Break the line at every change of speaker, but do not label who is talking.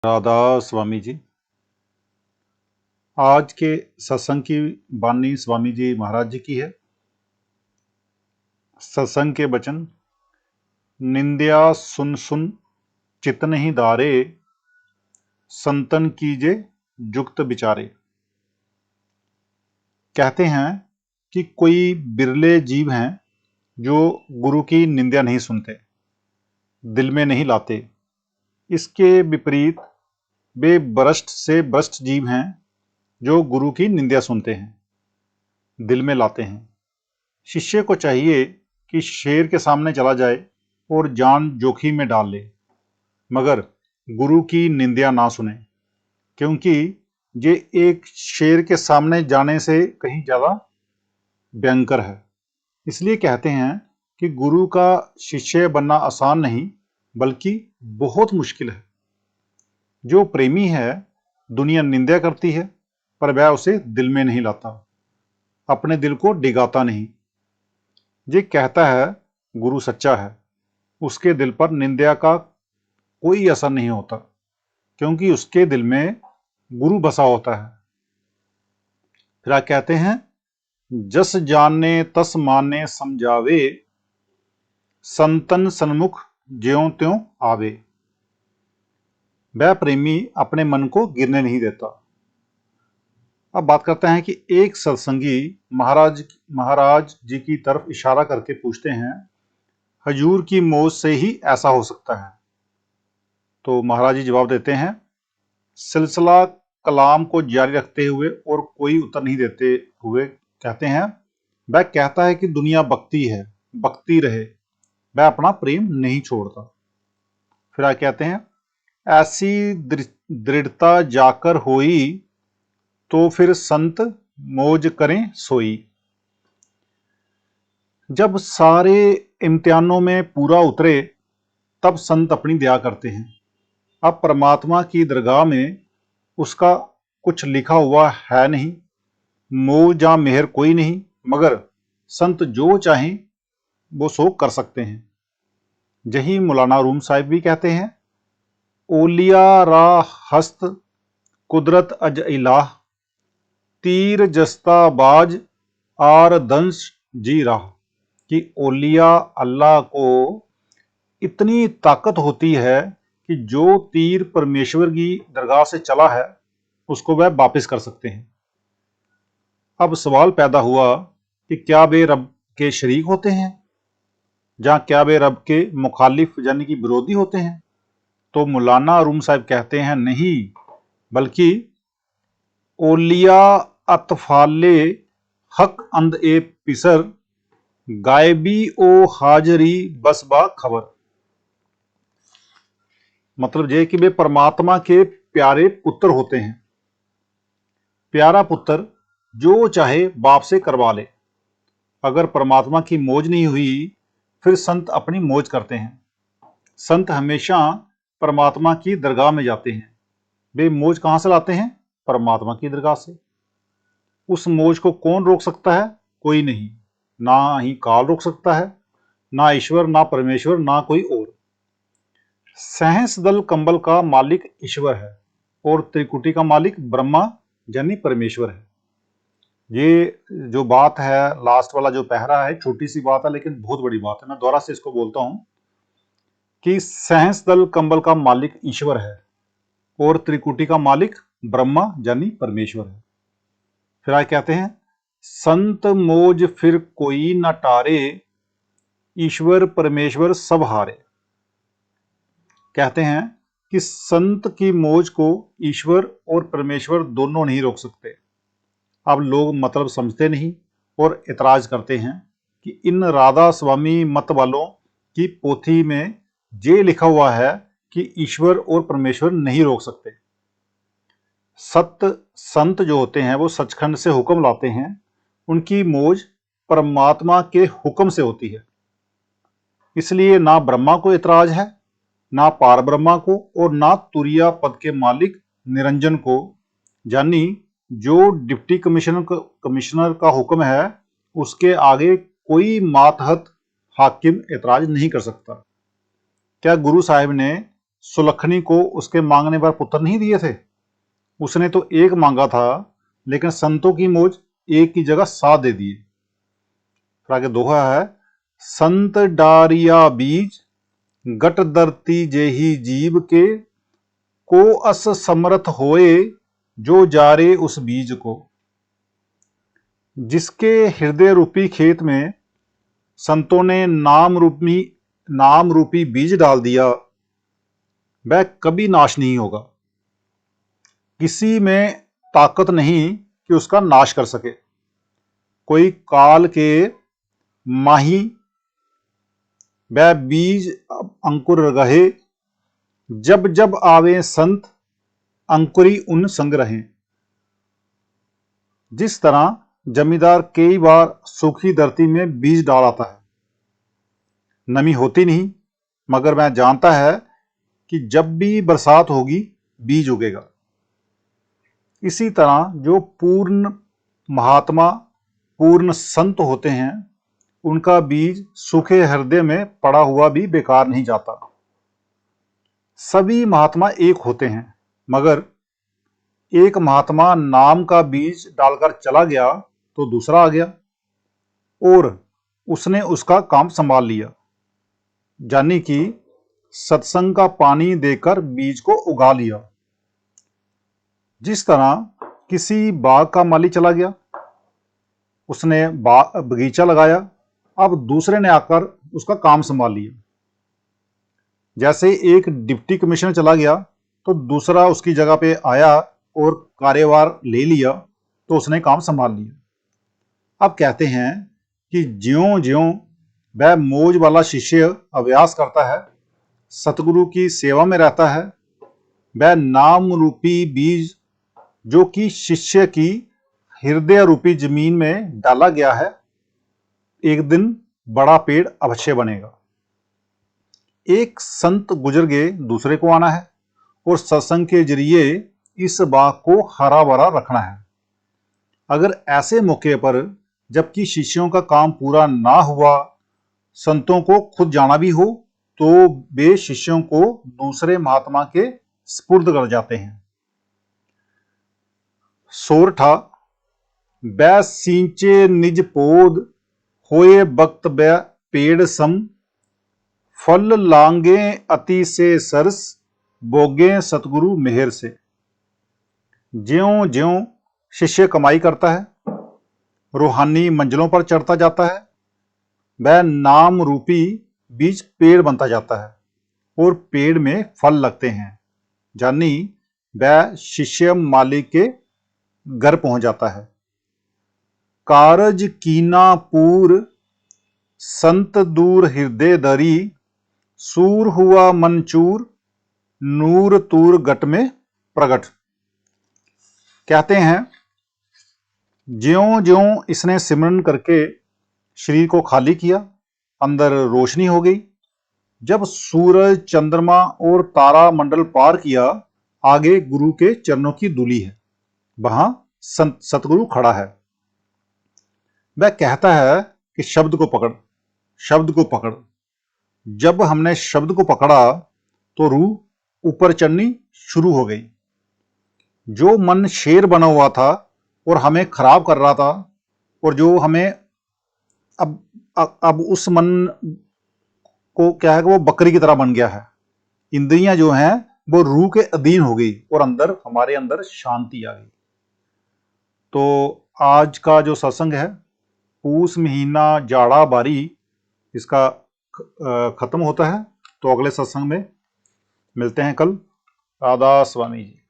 राधा स्वामी जी। आज के सत्संग की बानी स्वामी जी महाराज जी की है। सत्संग के वचन, निंद्या सुन सुन चित नहीं दारे, संतन कीजे जुक्त विचारे। कहते हैं कि कोई बिरले जीव हैं जो गुरु की निंदा नहीं सुनते, दिल में नहीं लाते। इसके विपरीत वे भ्रष्ट से भ्रष्ट जीव हैं जो गुरु की निंदा सुनते हैं, दिल में लाते हैं। शिष्य को चाहिए कि शेर के सामने चला जाए और जान जोखिम में डाल ले, मगर गुरु की निंदा ना सुने, क्योंकि ये एक शेर के सामने जाने से कहीं ज्यादा भयंकर है। इसलिए कहते हैं कि गुरु का शिष्य बनना आसान नहीं, बल्कि बहुत मुश्किल है। जो प्रेमी है, दुनिया निंदा करती है, पर वह उसे दिल में नहीं लाता, अपने दिल को डिगाता नहीं। ये कहता है गुरु सच्चा है, उसके दिल पर निंदा का कोई असर नहीं होता, क्योंकि उसके दिल में गुरु बसा होता है। फिर आप कहते हैं, जस जाने तस माने समझावे, संतन सन्मुख ज्यों त्यों आवे। वह प्रेमी अपने मन को गिरने नहीं देता। अब बात करते हैं कि एक सत्संगी महाराज जी की तरफ इशारा करके पूछते हैं, हजूर की मौज से ही ऐसा हो सकता है? तो महाराज जी जवाब देते हैं, सिलसिला कलाम को जारी रखते हुए और कोई उत्तर नहीं देते हुए कहते हैं, वह कहता है कि दुनिया बकती है, बकती रहे, वह अपना प्रेम नहीं छोड़ता। फिर आप कहते हैं, ऐसी दृढ़ता जाकर होई, तो फिर संत मौज करें सोई। जब सारे इम्तिहानों में पूरा उतरे, तब संत अपनी दया करते हैं। अब परमात्मा की दरगाह में उसका कुछ लिखा हुआ है नहीं, मौज या मेहर कोई नहीं, मगर संत जो चाहें वो सो कर सकते हैं। यही मौलाना रूम साहिब भी कहते हैं, ओलिया रा हस्त कुदरत अज इलाह, तीर जस्ता बाज आर दंश जी राह। कि ओलिया अल्लाह को इतनी ताकत होती है कि जो तीर परमेश्वर की दरगाह से चला है उसको वह वापस कर सकते हैं। अब सवाल पैदा हुआ कि क्या वे रब के शरीक होते हैं, या क्या वे रब के मुखालिफ यानी कि विरोधी होते हैं? तो मौलाना रूम साहब कहते हैं, नहीं, बल्कि ओलिया अतफाले हक अंद ए पिसर, गायबी ओ हाजरी बस बा खबर। मतलब यह कि वे परमात्मा के प्यारे पुत्र होते हैं। प्यारा पुत्र जो चाहे बाप से करवा ले। अगर परमात्मा की मौज नहीं हुई, फिर संत अपनी मौज करते हैं। संत हमेशा परमात्मा की दरगाह में जाते हैं। वे मौज कहां से लाते हैं? परमात्मा की दरगाह से। उस मौज को कौन रोक सकता है? कोई नहीं। ना ही काल रोक सकता है, ना ईश्वर, ना परमेश्वर, ना कोई और। सहस दल कंबल का मालिक ईश्वर है और त्रिकुटी का मालिक ब्रह्मा यानी परमेश्वर है। ये जो बात है, लास्ट वाला जो पहरा है, छोटी सी बात है लेकिन बहुत बड़ी बात है। मैं दोबारा से इसको बोलता हूं कि सहस दल कंबल का मालिक ईश्वर है और त्रिकुटी का मालिक ब्रह्मा यानी परमेश्वर है। फिर आगे कहते हैं, संत मौज फिर कोई न टारे, ईश्वर परमेश्वर सब हारे। कहते हैं कि संत की मौज को ईश्वर और परमेश्वर दोनों नहीं रोक सकते। अब लोग मतलब समझते नहीं और इतराज करते हैं कि इन राधा स्वामी मत वालों की पोथी में ये लिखा हुआ है कि ईश्वर और परमेश्वर नहीं रोक सकते। सत्य संत जो होते हैं वो सचखंड से हुक्म लाते हैं, उनकी मौज परमात्मा के हुक्म से होती है। इसलिए ना ब्रह्मा को इतराज है, ना पार ब्रह्मा को, और ना तुरिया पद के मालिक निरंजन को, यानी जो डिप्टी कमिश्नर का हुक्म है उसके आगे कोई मातहत हाकिम एतराज नहीं कर सकता। क्या गुरु साहिब ने सुलखनी को उसके मांगने पर पुत्र नहीं दिए थे? उसने तो एक मांगा था, लेकिन संतों की मौज एक की जगह 7 दे दिए। फिर आगे दोहा है, संत डारिया बीज गट दरती जेही जीव के, को अस समर्थ होए जो जारे उस बीज को। जिसके हृदय रूपी खेत में संतों ने नाम रूपी बीज डाल दिया, वह कभी नाश नहीं होगा। किसी में ताकत नहीं कि उसका नाश कर सके। कोई काल के माही वह बीज अंकुर रहे, जब जब आवे संत अंकुरी उन संग रहें। जिस तरह जमींदार कई बार सूखी धरती में बीज डाल आता है, नमी होती नहीं, मगर वह जानता है कि जब भी बरसात होगी बीज उगेगा। इसी तरह जो पूर्ण महात्मा, पूर्ण संत होते हैं, उनका बीज सूखे हृदय में पड़ा हुआ भी बेकार नहीं जाता। सभी महात्मा एक होते हैं, मगर एक महात्मा नाम का बीज डालकर चला गया तो दूसरा आ गया और उसने उसका काम संभाल लिया, यानी कि सत्संग का पानी देकर बीज को उगा लिया। जिस तरह किसी बाग का माली चला गया, उसने बगीचा लगाया, अब दूसरे ने आकर उसका काम संभाल लिया। जैसे एक डिप्टी कमिश्नर चला गया तो दूसरा उसकी जगह पे आया और कार्यभार ले लिया, तो उसने काम संभाल लिया। अब कहते हैं कि ज्यों ज्यों वह मौज वाला शिष्य अभ्यास करता है, सतगुरु की सेवा में रहता है, वह नाम रूपी बीज जो कि शिष्य की हृदय रूपी जमीन में डाला गया है, एक दिन बड़ा पेड़ अवश्य बनेगा। एक संत गुजर गए, दूसरे को आना है और सत्संग के जरिए इस बाग को हरा भरा रखना है। अगर ऐसे मौके पर जबकि शिष्यों का काम पूरा ना हुआ, संतों को खुद जाना भी हो, तो वे शिष्यों को दूसरे महात्मा के स्पुर्द कर जाते हैं। सोरठा, बै सींचे निज पोद होए बक्त बै पेड़ सम, फल लांगे अति से सरस बोगे सतगुरु मेहर से। ज्यों ज्यों शिष्य कमाई करता है, रूहानी मंजिलों पर चढ़ता जाता है, वह नाम रूपी बीज पेड़ बनता जाता है और पेड़ में फल लगते हैं, यानी वह शिष्य मालिक के घर पहुंच जाता है। कारज कीना पूर संत दूर हृदय दरी, सूर हुआ मनचूर नूर तूर गट में प्रगट। कहते हैं ज्यों ज्यों इसने सिमरन करके शरीर को खाली किया, अंदर रोशनी हो गई। जब सूरज, चंद्रमा और तारा मंडल पार किया, आगे गुरु के चरणों की धूली है, वहां सतगुरु खड़ा है। वह कहता है कि शब्द को पकड़, शब्द को पकड़। जब हमने शब्द को पकड़ा तो रूह ऊपर चढ़नी शुरू हो गई। जो मन शेर बना हुआ था और हमें खराब कर रहा था, और जो हमें अब उस मन को क्या है कि वो बकरी की तरह बन गया है। इंद्रियां जो हैं वो रूह के अधीन हो गई और हमारे अंदर शांति आ गई। तो आज का जो सत्संग है, पूस महीना जाड़ा बारी, इसका खत्म होता है। तो अगले सत्संग में मिलते हैं कल। राधा स्वामी जी।